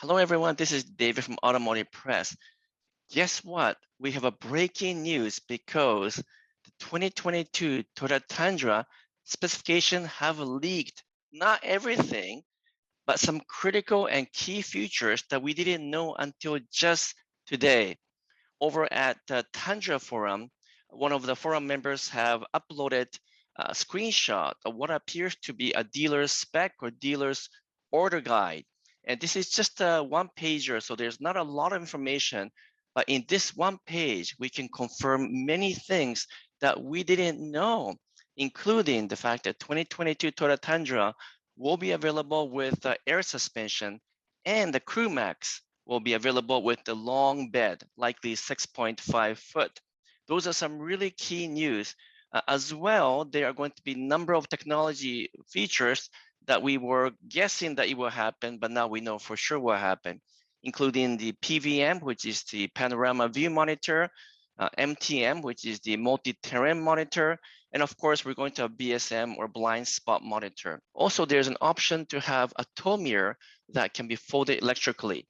Hello, everyone. This is David from Automotive Press. Guess what? We have a breaking news because the 2022 Toyota Tundra specification have leaked. Not everything, but some critical and key features that we didn't know until just today. Over at the Tundra forum, one of the forum members have uploaded a screenshot of what appears to be a dealer's spec or dealer's order guide. And this is just a one pager, so there's not a lot of information. But in this one page, we can confirm many things that we didn't know, including the fact that 2022 Toyota Tundra will be available with air suspension, and the Crewmax will be available with the long bed, likely 6.5 foot. Those are some really key news. As well, there are going to be a number of technology features that we were guessing that it will happen, but now we know for sure will happen, including the PVM, which is the Panoramic View Monitor, MTM, which is the multi-terrain monitor, and of course, we're going to have BSM or blind spot monitor. Also, there's an option to have a tow mirror that can be folded electrically.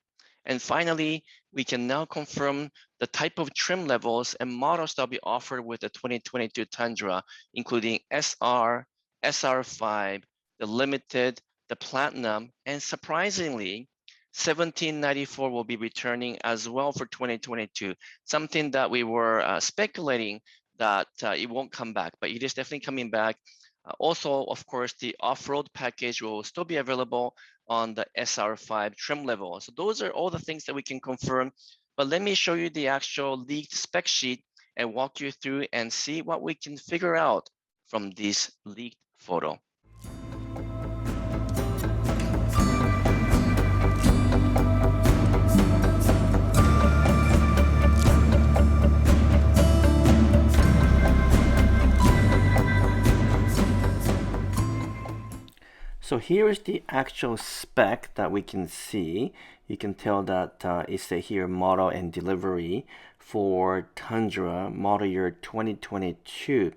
And finally, we can now confirm the type of trim levels and models that will be offered with the 2022 Tundra, including SR, SR5, the Limited, the Platinum, and surprisingly, 1794 will be returning as well for 2022, something that we were speculating that it won't come back, but it is definitely coming back. Also, of course, the off-road package will still be available on the SR5 trim level. So those are all the things that we can confirm. But let me show you the actual leaked spec sheet and walk you through and see what we can figure out from this leaked photo. So here is the actual spec that we can see. You can tell that it's a here model and delivery for Tundra model year 2022.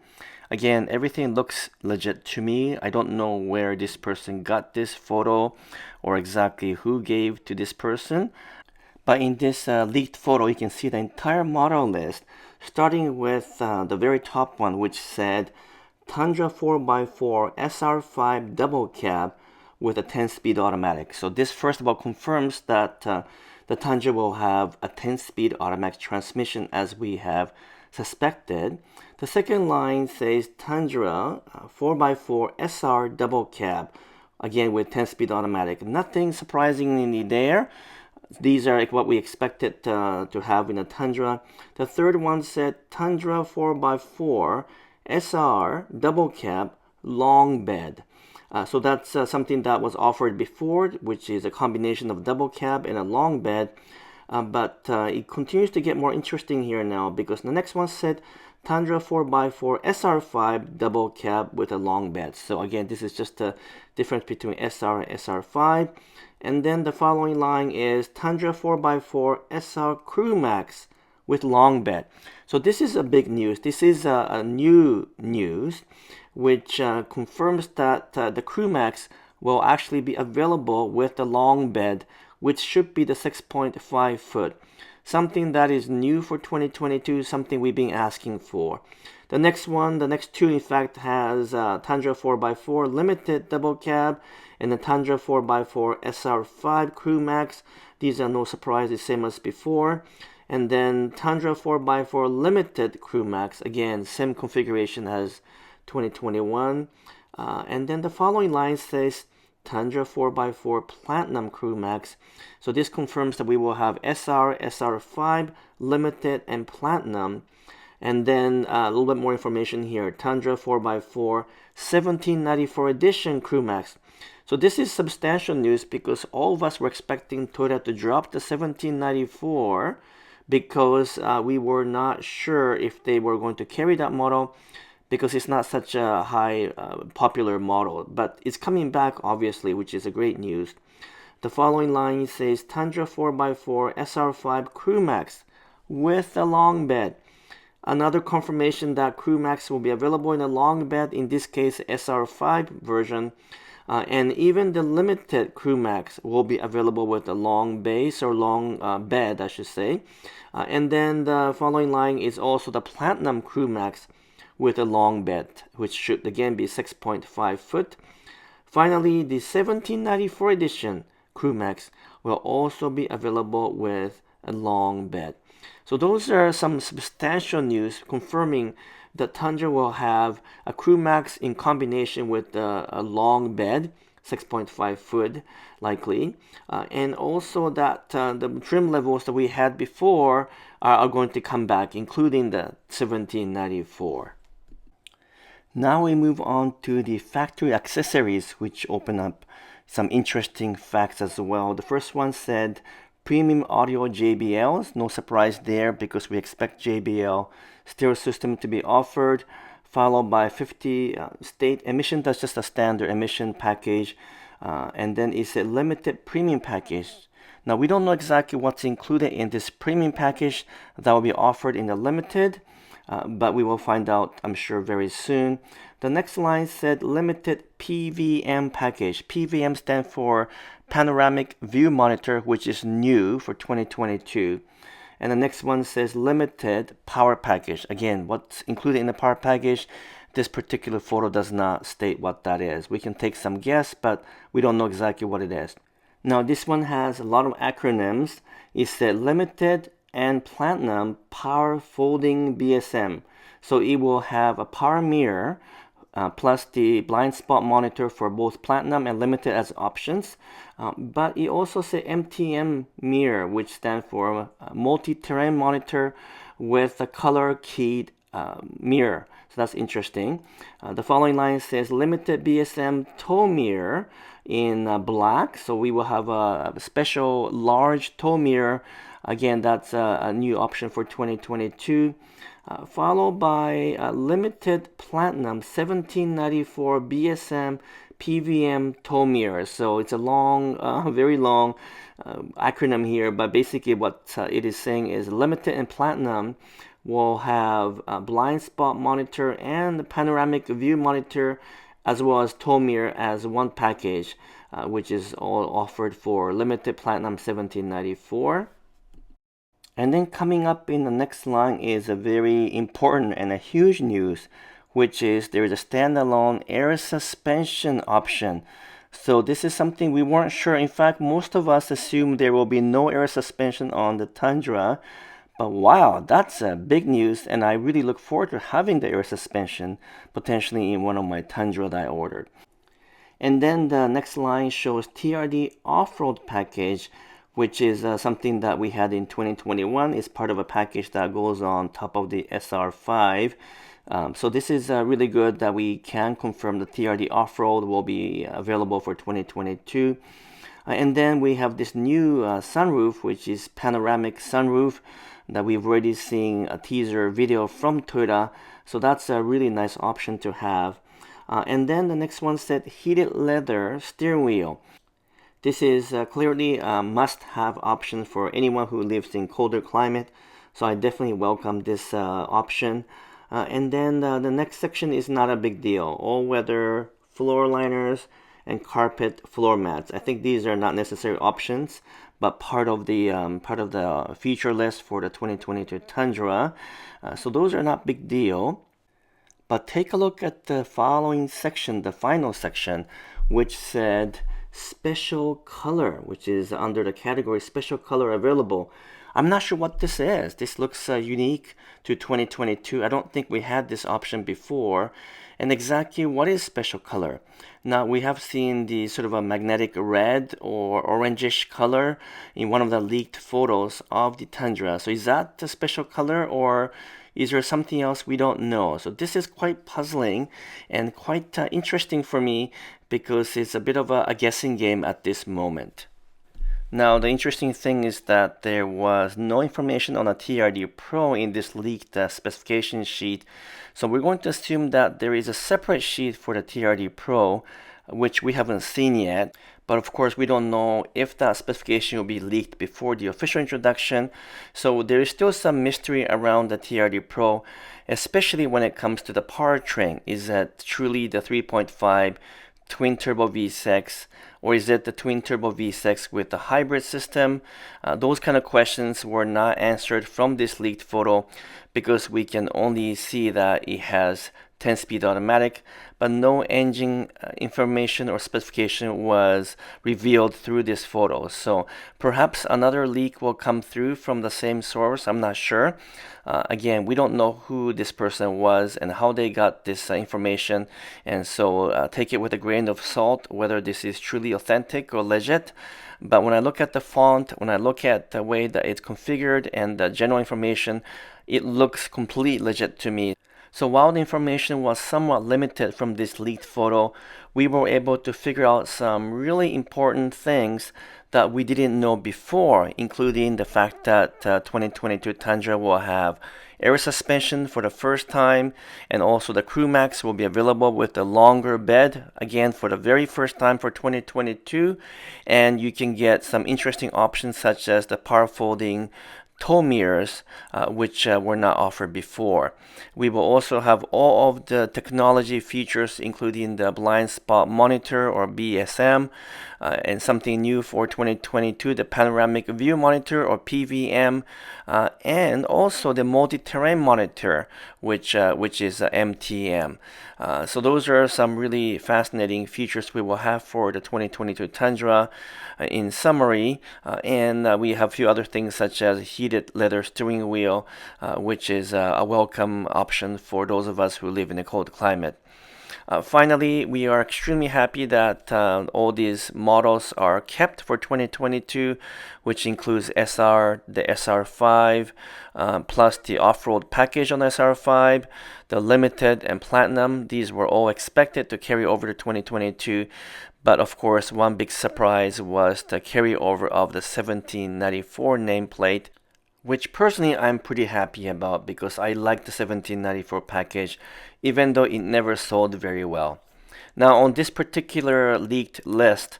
Again, everything looks legit to me. I don't know where this person got this photo or exactly who gave to this person. But in this leaked photo, you can see the entire model list, starting with the very top one, which said Tundra 4x4 SR5 double cab with a 10-speed automatic. So this first of all confirms that the Tundra will have a 10-speed automatic transmission as we have suspected. The second line says Tundra 4x4 SR double cab, again with 10-speed automatic. Nothing surprisingly there. These are like what we expected to have in a Tundra. The third one said Tundra 4x4 SR double cab long bed. So that's something that was offered before, which is a combination of double cab and a long bed. But it continues to get more interesting here now because the next one said Tundra 4x4 SR5 double cab with a long bed. So again, this is just a difference between SR and SR5. And then the following line is Tundra 4x4 SR Crewmax with long bed. So this is a big news. This is a new news, which confirms that the Crewmax will actually be available with the long bed, which should be the 6.5 foot. Something that is new for 2022, something we've been asking for. The next one, the next two, in fact, has Tundra 4x4 Limited double cab and the Tundra 4x4 SR5 Crewmax. These are no surprises, same as before. And then Tundra 4x4 Limited Crewmax, again, same configuration as 2021. And then the following line says Tundra 4x4 Platinum Crewmax. So this confirms that we will have SR, SR5, Limited, and Platinum. And then a little bit more information here. Tundra 4x4 1794 Edition Crewmax. So this is substantial news because all of us were expecting Toyota to drop the 1794 because we were not sure if they were going to carry that model because it's not such a high popular model. But it's coming back, obviously, which is a great news. The following line says Tundra 4x4 SR5 Crewmax with a long bed. Another confirmation that Crewmax will be available in a long bed, in this case SR5 version. And even the limited Crewmax will be available with a long base or long bed, I should say. And then the following line is also the Platinum Crewmax with a long bed, which should again be 6.5 foot. Finally, the 1794 edition Crewmax will also be available with a long bed. So those are some substantial news confirming that Tundra will have a Crewmax in combination with a long bed, 6.5 foot likely, and also that the trim levels that we had before are going to come back, including the 1794. Now we move on to the factory accessories, which open up some interesting facts as well. The first one said premium audio JBLs. No surprise there because we expect JBL stereo system to be offered, followed by 50 state emission. That's just a standard emission package. And then it's a limited premium package. Now we don't know exactly what's included in this premium package that will be offered in the limited. But we will find out, I'm sure, very soon. The next line said limited PVM package. PVM stands for Panoramic View Monitor, which is new for 2022. And the next one says limited power package. Again, what's included in the power package? This particular photo does not state what that is. We can take some guess, but we don't know exactly what it is. Now, this one has a lot of acronyms. It said limited and Platinum Power Folding BSM. So it will have a power mirror plus the blind spot monitor for both Platinum and Limited as options. But it also says MTM mirror, which stands for multi-terrain monitor with a color keyed mirror. So that's interesting. The following line says limited BSM tow mirror in black. So we will have a special large tow mirror. Again, that's a new option for 2022, followed by limited Platinum 1794 BSM PVM tow mirror. So it's a long, very long acronym here, but basically what it is saying is limited and Platinum will have a blind spot monitor and panoramic view monitor as well as tow mirror as one package, which is all offered for limited Platinum 1794. And then coming up in the next line is a very important and a huge news, which is there is a standalone air suspension option. So this is something we weren't sure. In fact, most of us assumed there will be no air suspension on the Tundra. But wow, that's a big news, and I really look forward to having the air suspension potentially in one of my Tundra that I ordered. And then the next line shows TRD Off-Road package, which is something that we had in 2021. It's part of a package that goes on top of the SR5. So this is really good that we can confirm the TRD Off-Road will be available for 2022. And then we have this new sunroof, which is panoramic sunroof that we've already seen a teaser video from Toyota. So that's a really nice option to have. And then the next one said heated leather steering wheel. This is clearly a must-have option for anyone who lives in colder climate. So I definitely welcome this option. And then the next section is not a big deal. All-weather floor liners and carpet floor mats. I think these are not necessary options, but part of the feature list for the 2022 Tundra. So those are not big deal. But take a look at the following section, the final section, which said special color, which is under the category special color available. I'm not sure what this is. This looks unique to 2022. I don't think we had this option before. And exactly what is special color? Now we have seen the sort of a magnetic red or orangish color in one of the leaked photos of the Tundra. So is that the special color, or is there something else we don't know? So this is quite puzzling and quite interesting for me because it's a bit of a guessing game at this moment. Now, the interesting thing is that there was no information on a TRD Pro in this leaked specification sheet. So we're going to assume that there is a separate sheet for the TRD Pro, which we haven't seen yet. But of course, we don't know if that specification will be leaked before the official introduction. So there is still some mystery around the TRD Pro, especially when it comes to the powertrain. Is that truly the 3.5 twin turbo V6, or is it the twin turbo V6 with the hybrid system? Those kind of questions were not answered from this leaked photo because we can only see that it has 10-speed automatic, but no engine information or specification was revealed through this photo. So perhaps another leak will come through from the same source. I'm not sure. Again, we don't know who this person was and how they got this information, and so take it with a grain of salt whether this is truly authentic or legit. But when I look at the font, when I look at the way that it's configured and the general information, it looks completely legit to me. So while the information was somewhat limited from this leaked photo, we were able to figure out some really important things that we didn't know before, including the fact that 2022 Tundra will have air suspension for the first time, and also the Crewmax will be available with a longer bed, again for the very first time for 2022, and you can get some interesting options such as the power folding tow mirrors, which were not offered before. We will also have all of the technology features, including the blind spot monitor or BSM, and something new for 2022, the Panoramic View Monitor or PVM, and also the multi-terrain monitor, which is MTM. So those are some really fascinating features we will have for the 2022 Tundra. In summary, and we have a few other things such as heated leather steering wheel, which is a welcome option for those of us who live in a cold climate. Finally, we are extremely happy that all these models are kept for 2022, which includes SR, the SR5, plus the off-road package on the SR5, the Limited and Platinum. These were all expected to carry over to 2022. But of course, one big surprise was the carryover of the 1794 nameplate, which personally I'm pretty happy about because I like the 1794 package, even though it never sold very well. Now, on this particular leaked list,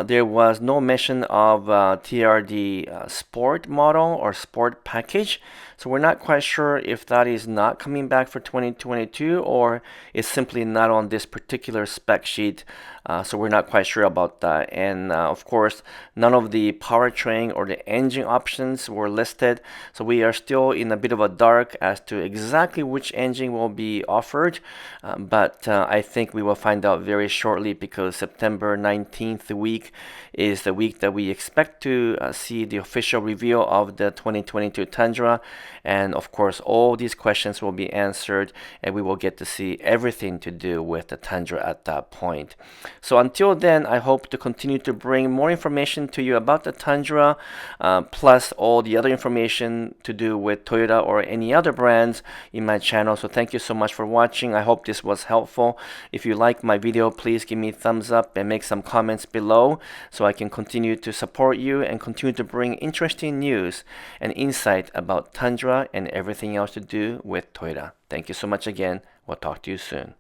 there was no mention of TRD Sport model or Sport package. So we're not quite sure if that is not coming back for 2022 or is simply not on this particular spec sheet. So we're not quite sure about that. And of course, none of the powertrain or the engine options were listed. So we are still in a bit of a dark as to exactly which engine will be offered. But I think we will find out very shortly because September 19th week is the week that we expect to see the official reveal of the 2022 Tundra. And of course, all these questions will be answered and we will get to see everything to do with the Tundra at that point. So until then, I hope to continue to bring more information to you about the Tundra, plus all the other information to do with Toyota or any other brands in my channel. So thank you so much for watching. I hope this was helpful. If you like my video, please give me a thumbs up and make some comments below so I can continue to support you and continue to bring interesting news and insight about Tundra and everything else to do with Toyota. Thank you so much again. We'll talk to you soon.